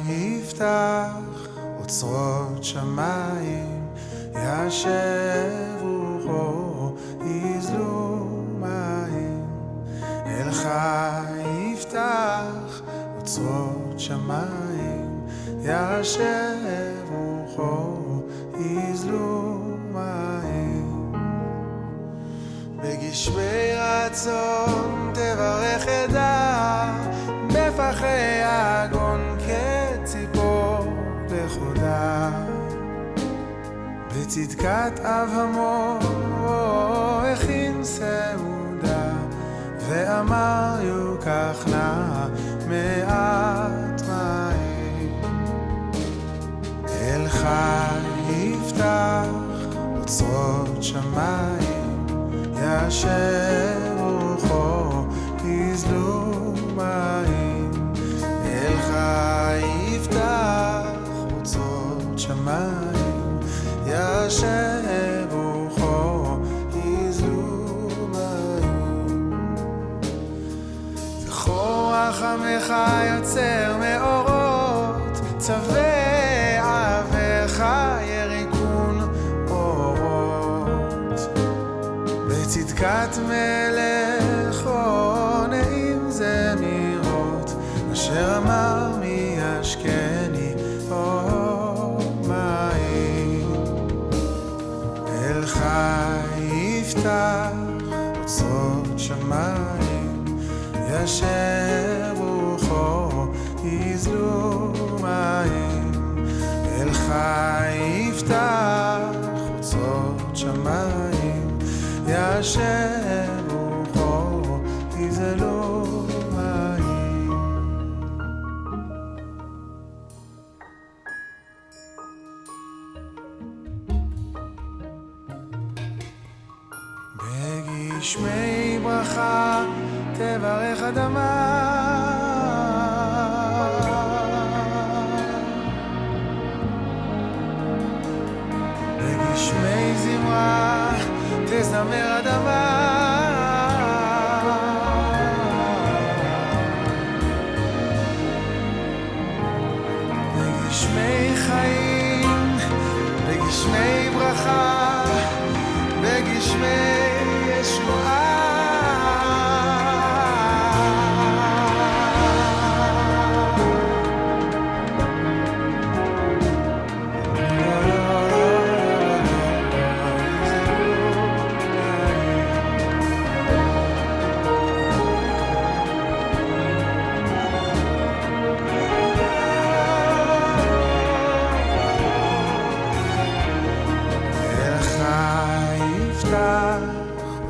יפתח אוצרות שמיים, ישב רוחו יזלו מים. אלך יפתח אוצרות שמיים, ישב רוחו יזלו מים. בגשמי רצון תברך עדה, בפחי הגון כציפור בחודה. בצדקת אב המור הכין סעודה, ואמר יוקח נא מעט מים. אלך יפתח אוצרות שמיים, ישב רוחו יזלו מים. אלך יפתח אוצרות שמיים, ישב רוחו יזלו מים. זכור רחמך יוצר מאורות, צווי עבך יריקון אורות. בצדקת מלך עונעים זמירות, אשר אמר מי ישקני מים. אלך יפתח אוצרות שמיים, ישב רוחו יזלו מים. אלך יפתח אוצרות שמיים, ישב רוחו יזלו מים. בגשמי ברכה תברך אדמה, בגשמי זמרה תזמר אדמה. בגשמי חיים, בגשמי ברכה, בגשמי ישועה.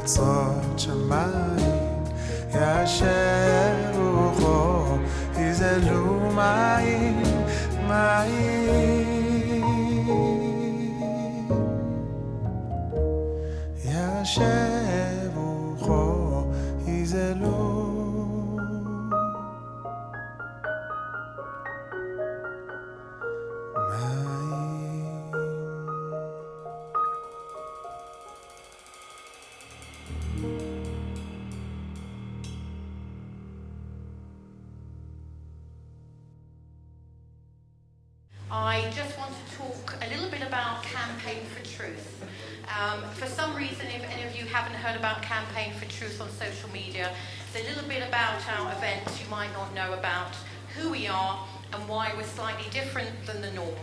אוצרות שמיים, ישב רוחו יזלו מים, מים. ישב רוחו יזלו I just want to talk a little bit about Campaign for Truth. For some reason, if any of you haven't heard about Campaign for Truth on social media, it's a little bit about our event you might not know about, who we are, and why we're slightly different than the norm.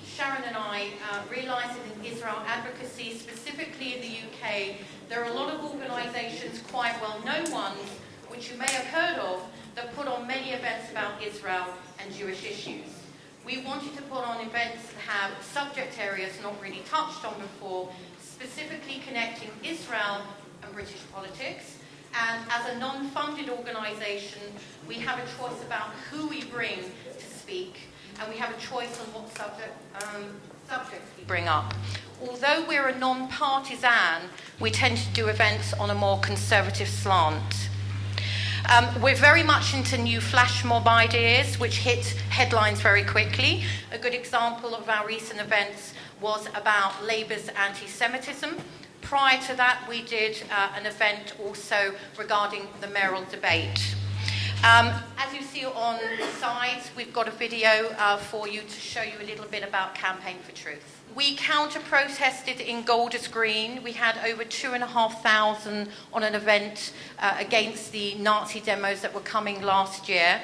Sharon and I, realise that in Israel advocacy, specifically in the UK, there are a lot of organisations, quite well-known ones, which you may have heard of, that put on many events about Israel and Jewish issues. We wanted to put on events that have subject areas not really touched on before, specifically connecting Israel and British politics. And as a non-funded organisation, we have a choice about who we bring to speak, and we have a choice on what subjects we bring up. Although we're a non-partisan, we tend to do events on a more conservative slant. We're very much into new flash mob ideas, which hit headlines very quickly. A good example of our recent events was about Labour's anti-Semitism. Prior to that, we did an event also regarding the mayoral debate. As you see on the sides, we've got a video for you to show you a little bit about Campaign for Truth. We counter-protested in Golders Green. We had over 2,500 on an event against the Nazi demos that were coming last year.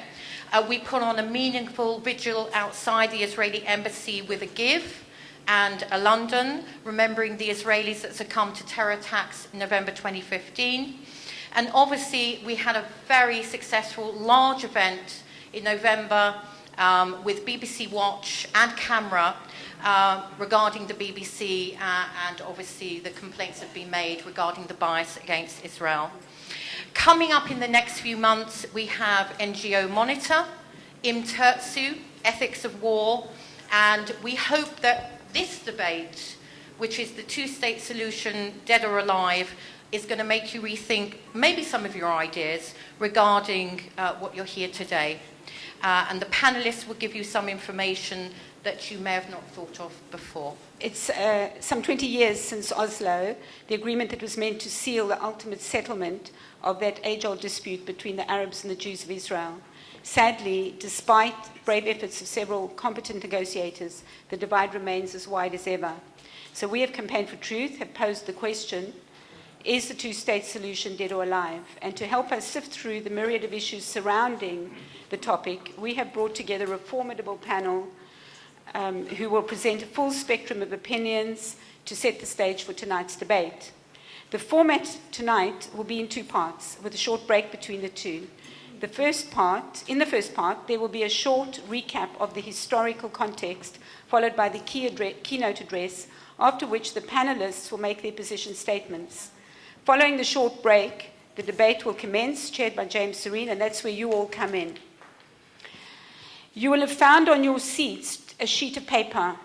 We put on a meaningful vigil outside the Israeli embassy with a give and a London, remembering the Israelis that succumbed to terror attacks in November 2015. And obviously, we had a very successful large event in November with BBC Watch and Camera regarding the BBC and obviously the complaints that have been made regarding the bias against Israel. Coming up in the next few months, we have NGO Monitor, Im Tertsu, Ethics of War, and we hope that this debate, which is the two-state solution, dead or alive, is going to make you rethink maybe some of your ideas regarding what you're here today. And the panelists will give you some information that you may have not thought of before. It's some 20 years since Oslo, the agreement that was meant to seal the ultimate settlement of that age-old dispute between the Arabs and the Jews of Israel. Sadly, despite brave efforts of several competent negotiators, the divide remains as wide as ever. So we of Campaign for Truth have posed the question, is the two-state solution dead or alive? And to help us sift through the myriad of issues surrounding the topic, we have brought together a formidable panel who will present a full spectrum of opinions to set the stage for tonight's debate. The format tonight will be in two parts, with a short break between the two. In the first part, there will be a short recap of the historical context, followed by the keynote address, after which the panelists will make their position statements. Following the short break, the debate will commence, chaired by James Serene, and that's where you all come in. You will have found on your seats a sheet of paper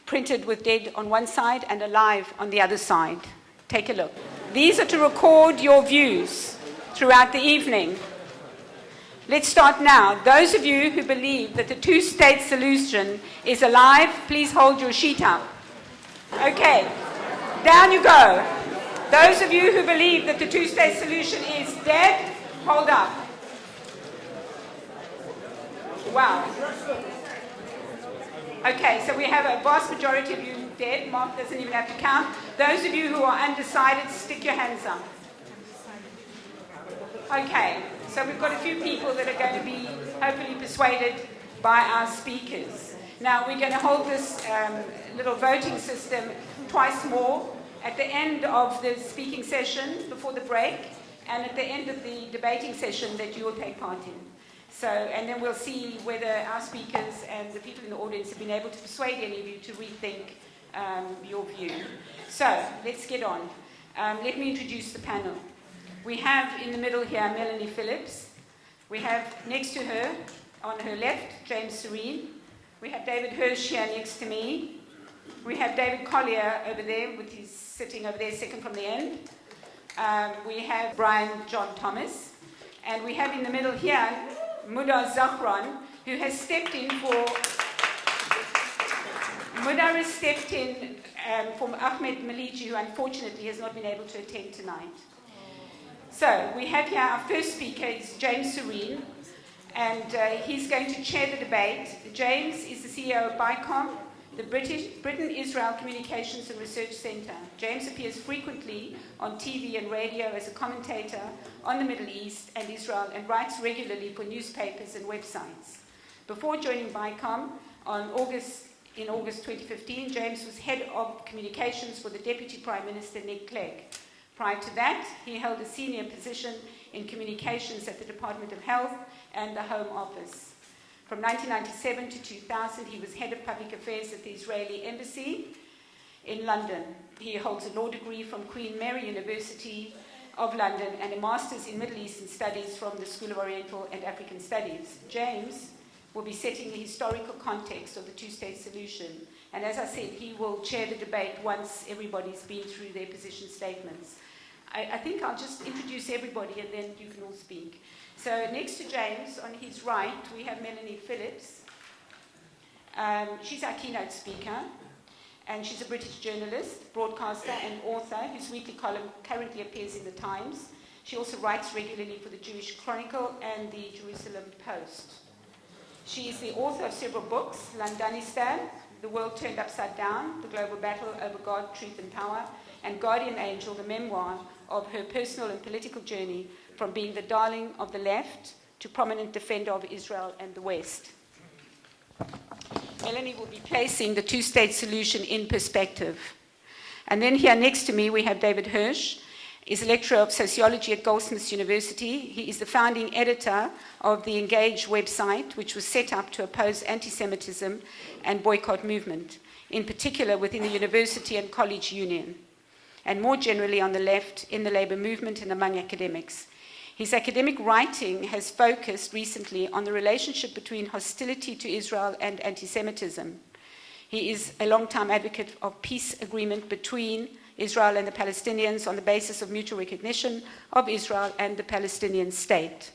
printed with dead on one side and alive on the other side. Take a look. These are to record your views throughout the evening. Let's start now. Those of you who believe that the two-state solution is alive, please hold your sheet up. Okay, down you go. Those of you who believe that the two-state solution is dead, hold up. Wow. Okay, so we have a vast majority of you dead. Mark doesn't even have to count. Those of you who are undecided, stick your hands up. Okay, so we've got a few people that are going to be hopefully persuaded by our speakers. Now, we're going to hold this little voting system twice more at the end of the speaking session before the break and at the end of the debating session that you will take part in. So, and then we'll see whether our speakers and the people in the audience have been able to persuade any of you to rethink your view. So, let's get on. Let me introduce the panel. We have in the middle here Melanie Phillips. We have next to her, on her left, James Serene. We have David Hirsch here next to me. We have David Collier over there, he's sitting over there, second from the end. We have Brian John Thomas. And we have in the middle here, Mudar Zahran, who has stepped in for... Mudar has stepped in for Ahmed Maliki, who unfortunately has not been able to attend tonight. So we have here our first speaker, is James Serene, and he's going to chair the debate. James is the CEO of BICOM, the Britain-Israel Communications and Research Centre. James appears frequently on TV and radio as a commentator on the Middle East and Israel and writes regularly for newspapers and websites. Before joining BICOM in August 2015, James was head of communications for the Deputy Prime Minister, Nick Clegg. Prior to that, he held a senior position in communications at the Department of Health and the Home Office. From 1997 to 2000, he was head of public affairs at the Israeli Embassy in London. He holds a law degree from Queen Mary University of London and a master's in Middle Eastern Studies from the School of Oriental and African Studies. James will be setting the historical context of the two-state solution. And as I said, he will chair the debate once everybody's been through their position statements. I think I'll just introduce everybody and then you can all speak. So next to James, on his right, we have Melanie Phillips. She's our keynote speaker, and she's a British journalist, broadcaster, and author whose weekly column currently appears in the Times. She also writes regularly for the Jewish Chronicle and the Jerusalem Post. She is the author of several books: Londonistan, The World Turned Upside Down, The Global Battle Over God, Truth and Power, and Guardian Angel, the memoir of her personal and political journey from being the darling of the left to prominent defender of Israel and the West. Melanie will be placing the two-state solution in perspective. And then here next to me we have David Hirsch. He's a lecturer of sociology at Goldsmiths University. He is the founding editor of the Engage website, which was set up to oppose anti-Semitism and boycott movement, in particular within the university and college union, and more generally on the left, in the labor movement and among academics. His academic writing has focused recently on the relationship between hostility to Israel and anti-Semitism. He is a long-time advocate of peace agreement between Israel and the Palestinians on the basis of mutual recognition of Israel and the Palestinian state.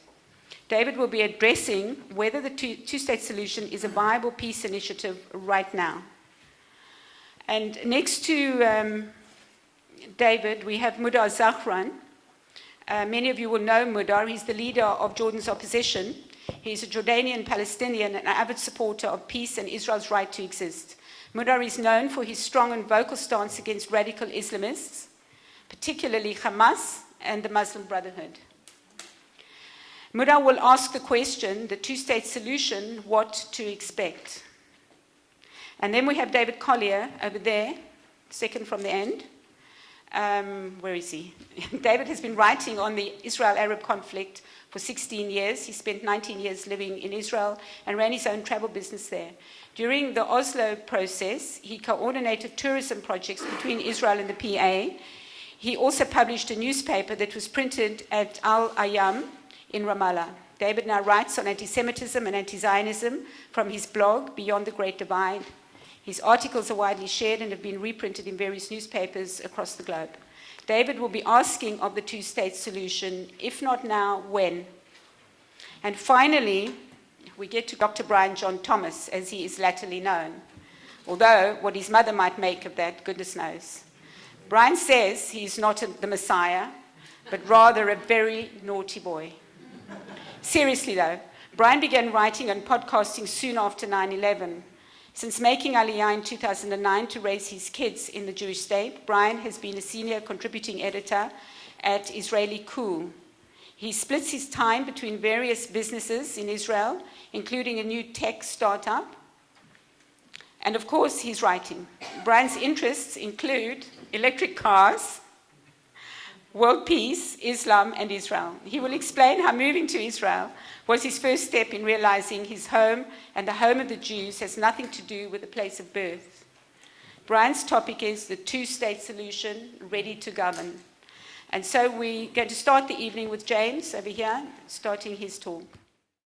David will be addressing whether the two-state solution is a viable peace initiative right now. And next to David, we have Mudar Zahran. Many of you will know Mudar. He's the leader of Jordan's opposition. He's a Jordanian Palestinian and an avid supporter of peace and Israel's right to exist. Mudar is known for his strong and vocal stance against radical Islamists, particularly Hamas and the Muslim Brotherhood. Mudar will ask the question, the two-state solution, what to expect. And then we have David Collier over there, second from the end. Where is he? David has been writing on the Israel-Arab conflict for 16 years. He spent 19 years living in Israel and ran his own travel business there. During the Oslo process, he coordinated tourism projects between Israel and the PA. He also published a newspaper that was printed at Al Ayam in Ramallah. David now writes on anti-Semitism and anti-Zionism from his blog, Beyond the Great Divide. His articles are widely shared and have been reprinted in various newspapers across the globe. David will be asking of the two-state solution, if not now, when? And finally, we get to Dr. Brian John Thomas, as he is latterly known. Although what his mother might make of that, goodness knows. Brian says he's not the Messiah, but rather a very naughty boy. Seriously though, Brian began writing and podcasting soon after 9/11. Since making Aliyah in 2009 to raise his kids in the Jewish state, Brian has been a senior contributing editor at Israeli Cool. He splits his time between various businesses in Israel, including a new tech startup, and of course, he's writing. Brian's interests include electric cars, world peace, Islam, and Israel. He will explain how moving to Israel was his first step in realizing his home and the home of the Jews has nothing to do with the place of birth. Brian's topic is the two-state solution, ready to govern. And so we're going to start the evening with James over here, starting his talk.